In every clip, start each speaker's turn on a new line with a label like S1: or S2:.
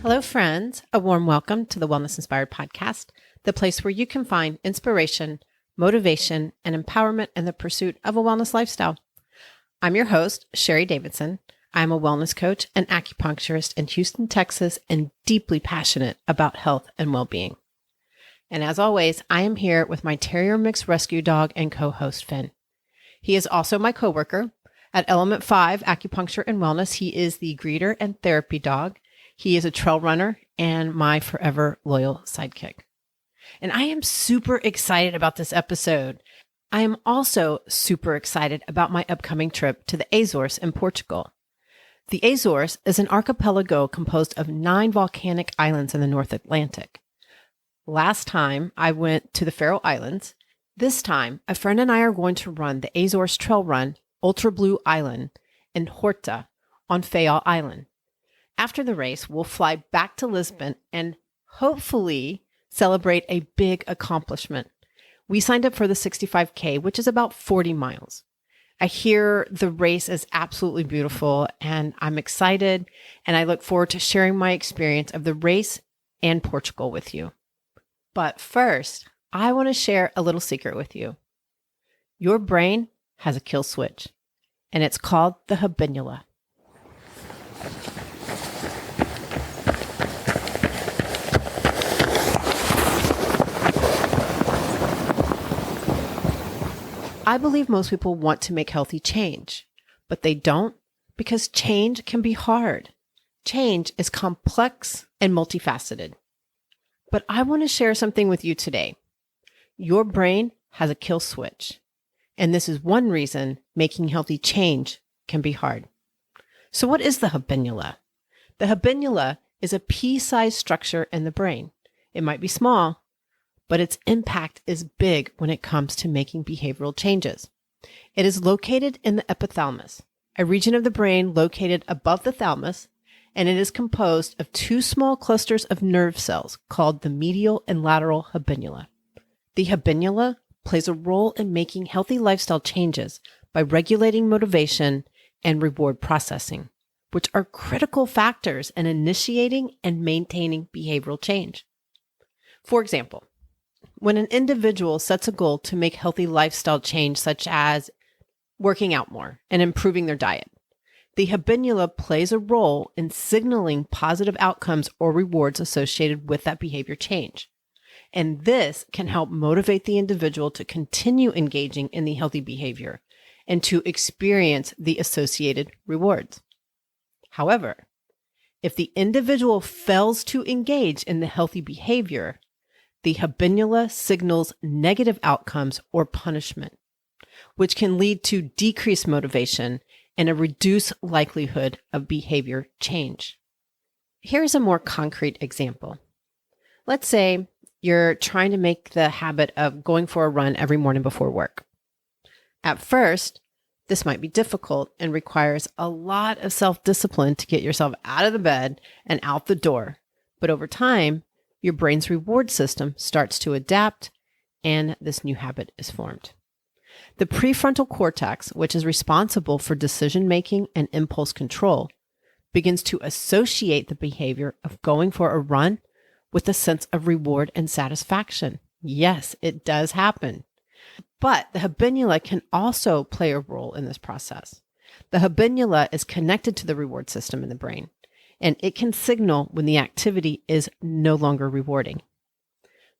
S1: Hello, friends. A warm welcome to the Wellness Inspired Podcast, the place where you can find inspiration, motivation, and empowerment in the pursuit of a wellness lifestyle. I'm your host, Sherry Davidson. I'm a wellness coach and acupuncturist in Houston, Texas, and deeply passionate about health and well-being. And as always, I am here with my terrier mix rescue dog and co-host, Finn. He is also my coworker at Element 5 Acupuncture and Wellness. He is the greeter and therapy dog. He is a trail runner and my forever loyal sidekick. And I am super excited about this episode. I am also super excited about my upcoming trip to the Azores in Portugal. The Azores is an archipelago composed of 9 volcanic islands in the North Atlantic. Last time I went to the Faroe Islands. This time, a friend and I are going to run the Azores Trail Run Ultra Blue Island in Horta on Fayal Island. After the race, we'll fly back to Lisbon and hopefully celebrate a big accomplishment. We signed up for the 65K, which is about 40 miles. I hear the race is absolutely beautiful and I'm excited, and I look forward to sharing my experience of the race and Portugal with you. But first, I want to share a little secret with you. Your brain has a kill switch, and it's called the habenula. I believe most people want to make healthy change, but they don't because change can be hard. Change is complex and multifaceted. But I want to share something with you today. Your brain has a kill switch, and this is one reason making healthy change can be hard. So what is the habenula? The habenula is a pea-sized structure in the brain. It might be small, but its impact is big when it comes to making behavioral changes. It is located in the epithalamus, a region of the brain located above the thalamus, and it is composed of 2 small clusters of nerve cells called the medial and lateral habenula. The habenula plays a role in making healthy lifestyle changes by regulating motivation and reward processing, which are critical factors in initiating and maintaining behavioral change. For example, when an individual sets a goal to make healthy lifestyle change, such as working out more and improving their diet, the habenula plays a role in signaling positive outcomes or rewards associated with that behavior change. And this can help motivate the individual to continue engaging in the healthy behavior and to experience the associated rewards. However, if the individual fails to engage in the healthy behavior, the habenula signals negative outcomes or punishment, which can lead to decreased motivation and a reduced likelihood of behavior change. Here's a more concrete example. Let's say you're trying to make the habit of going for a run every morning before work. At first, this might be difficult and requires a lot of self-discipline to get yourself out of the bed and out the door. But over time, your brain's reward system starts to adapt, and this new habit is formed. The prefrontal cortex, which is responsible for decision-making and impulse control, begins to associate the behavior of going for a run with a sense of reward and satisfaction. Yes, it does happen. But the habenula can also play a role in this process. The habenula is connected to the reward system in the brain, and it can signal when the activity is no longer rewarding.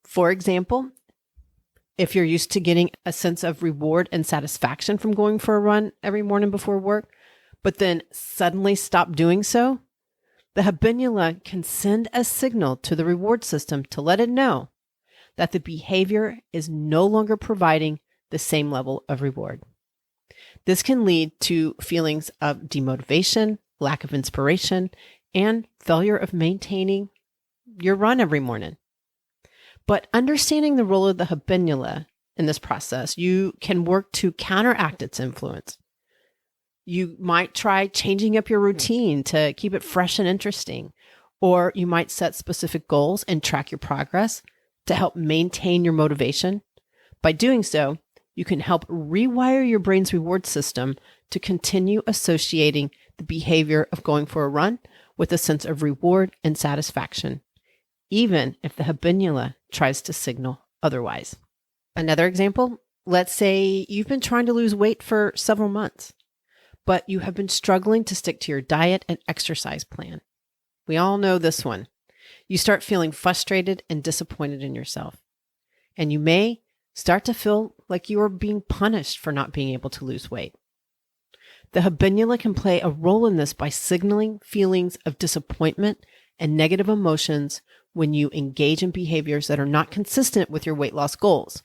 S1: For example, if you're used to getting a sense of reward and satisfaction from going for a run every morning before work, but then suddenly stop doing so, the habenula can send a signal to the reward system to let it know that the behavior is no longer providing the same level of reward. This can lead to feelings of demotivation, lack of inspiration, and failure of maintaining your run every morning. But understanding the role of the habenula in this process, you can work to counteract its influence. You might try changing up your routine to keep it fresh and interesting, or you might set specific goals and track your progress to help maintain your motivation. By doing so, you can help rewire your brain's reward system to continue associating the behavior of going for a run with a sense of reward and satisfaction, even if the habenula tries to signal otherwise. Another example, let's say you've been trying to lose weight for several months, but you have been struggling to stick to your diet and exercise plan. We all know this one. You start feeling frustrated and disappointed in yourself. And you may start to feel like you are being punished for not being able to lose weight. The habenula can play a role in this by signaling feelings of disappointment and negative emotions when you engage in behaviors that are not consistent with your weight loss goals.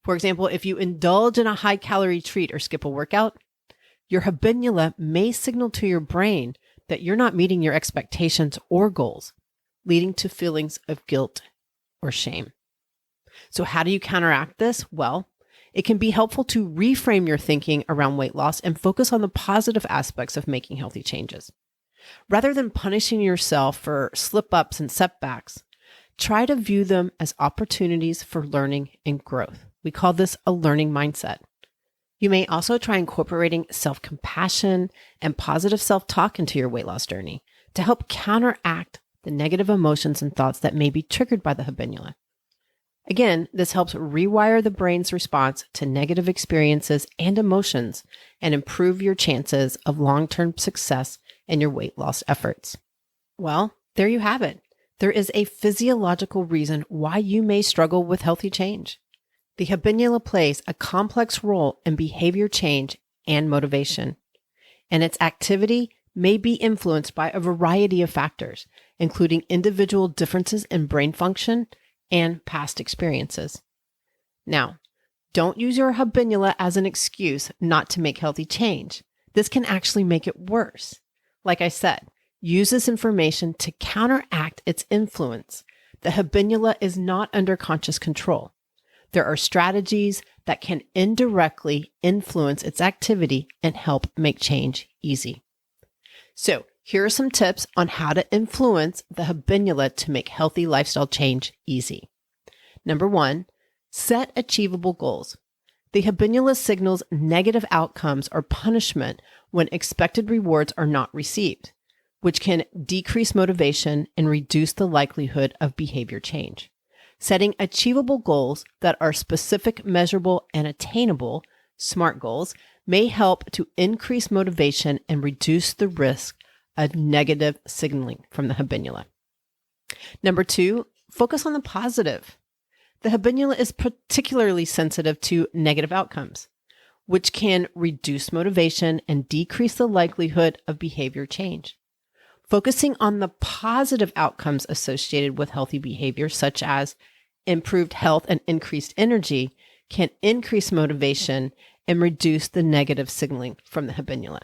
S1: For example, if you indulge in a high-calorie treat or skip a workout, your habenula may signal to your brain that you're not meeting your expectations or goals, leading to feelings of guilt or shame. So how do you counteract this? Well, it can be helpful to reframe your thinking around weight loss and focus on the positive aspects of making healthy changes. Rather than punishing yourself for slip-ups and setbacks, try to view them as opportunities for learning and growth. We call this a learning mindset. You may also try incorporating self-compassion and positive self-talk into your weight loss journey to help counteract the negative emotions and thoughts that may be triggered by the habenula. Again, this helps rewire the brain's response to negative experiences and emotions and improve your chances of long-term success in your weight loss efforts. Well, there you have it. There is a physiological reason why you may struggle with healthy change. The habenula plays a complex role in behavior change and motivation, and its activity may be influenced by a variety of factors, including individual differences in brain function and past experiences. Now, don't use your habenula as an excuse not to make healthy change. This can actually make it worse. Like I said, use this information to counteract its influence. The habenula is not under conscious control. There are strategies that can indirectly influence its activity and help make change easy. So, here are some tips on how to influence the habenula to make healthy lifestyle change easy. Number 1, set achievable goals. The habenula signals negative outcomes or punishment when expected rewards are not received, which can decrease motivation and reduce the likelihood of behavior change. Setting achievable goals that are specific, measurable, and attainable, SMART goals, may help to increase motivation and reduce the risk of negative signaling from the habenula. Number 2, focus on the positive. The habenula is particularly sensitive to negative outcomes, which can reduce motivation and decrease the likelihood of behavior change. Focusing on the positive outcomes associated with healthy behavior, such as improved health and increased energy, can increase motivation and reduce the negative signaling from the habenula.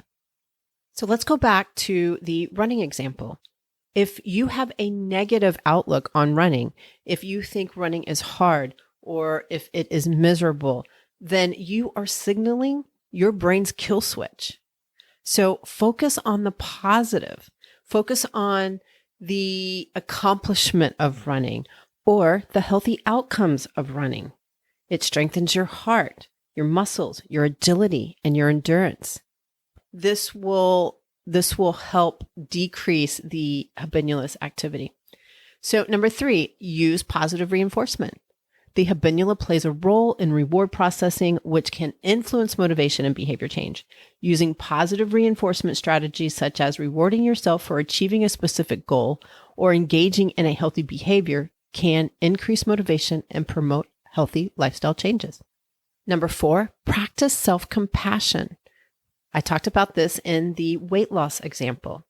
S1: So let's go back to the running example. If you have a negative outlook on running, if you think running is hard or if it is miserable, then you are signaling your brain's kill switch. So focus on the positive. Focus on the accomplishment of running or the healthy outcomes of running. It strengthens your heart, your muscles, your agility, and your endurance. This will help decrease the habenula's activity. So number 3, use positive reinforcement. The habenula plays a role in reward processing, which can influence motivation and behavior change. Using positive reinforcement strategies such as rewarding yourself for achieving a specific goal or engaging in a healthy behavior can increase motivation and promote healthy lifestyle changes. Number 4, practice self-compassion. I talked about this in the weight loss example.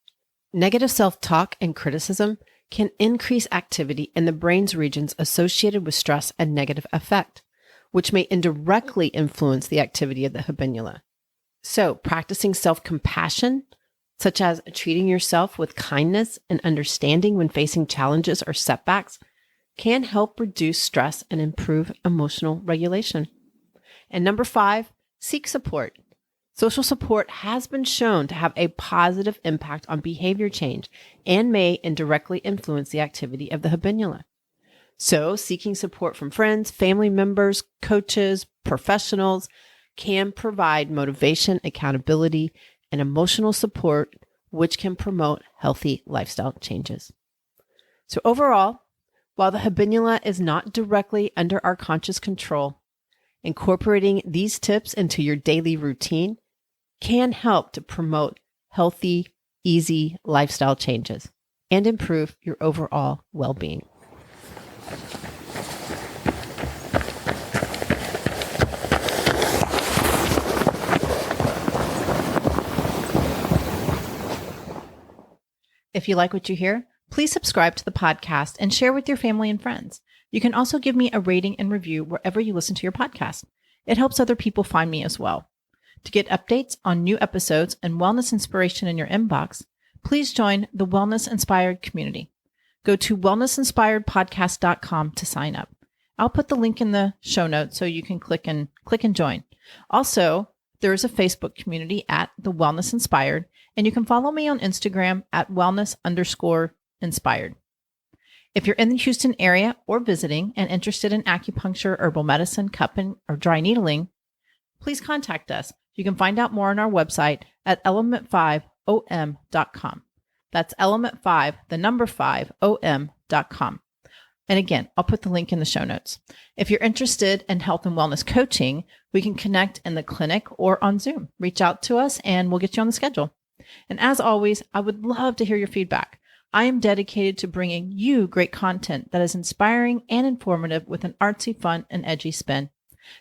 S1: Negative self-talk and criticism can increase activity in the brain's regions associated with stress and negative affect, which may indirectly influence the activity of the habenula. So, practicing self-compassion, such as treating yourself with kindness and understanding when facing challenges or setbacks, can help reduce stress and improve emotional regulation. And number 5, seek support. Social support has been shown to have a positive impact on behavior change and may indirectly influence the activity of the habenula. So, seeking support from friends, family members, coaches, professionals can provide motivation, accountability, and emotional support which can promote healthy lifestyle changes. So overall, while the habenula is not directly under our conscious control, incorporating these tips into your daily routine can help to promote healthy, easy lifestyle changes and improve your overall well-being. If you like what you hear, please subscribe to the podcast and share with your family and friends. You can also give me a rating and review wherever you listen to your podcast. It helps other people find me as well. To get updates on new episodes and wellness inspiration in your inbox, please join the Wellness Inspired community. Go to wellnessinspiredpodcast.com to sign up. I'll put the link in the show notes so you can click and join. Also, there is a Facebook community at The Wellness Inspired, and you can follow me on Instagram at wellness_inspired. If you're in the Houston area or visiting and interested in acupuncture, herbal medicine, cupping, or dry needling, please contact us. You can find out more on our website at element5om.com. That's element5, the number 5om.com. And again, I'll put the link in the show notes. If you're interested in health and wellness coaching, we can connect in the clinic or on Zoom. Reach out to us and we'll get you on the schedule. And as always, I would love to hear your feedback. I am dedicated to bringing you great content that is inspiring and informative with an artsy, fun, and edgy spin.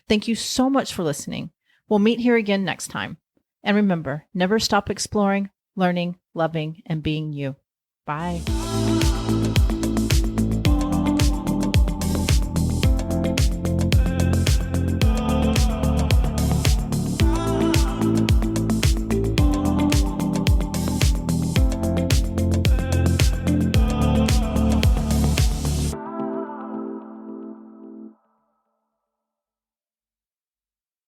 S1: Thank you so much for listening. We'll meet here again next time. And remember, never stop exploring, learning, loving, and being you. Bye.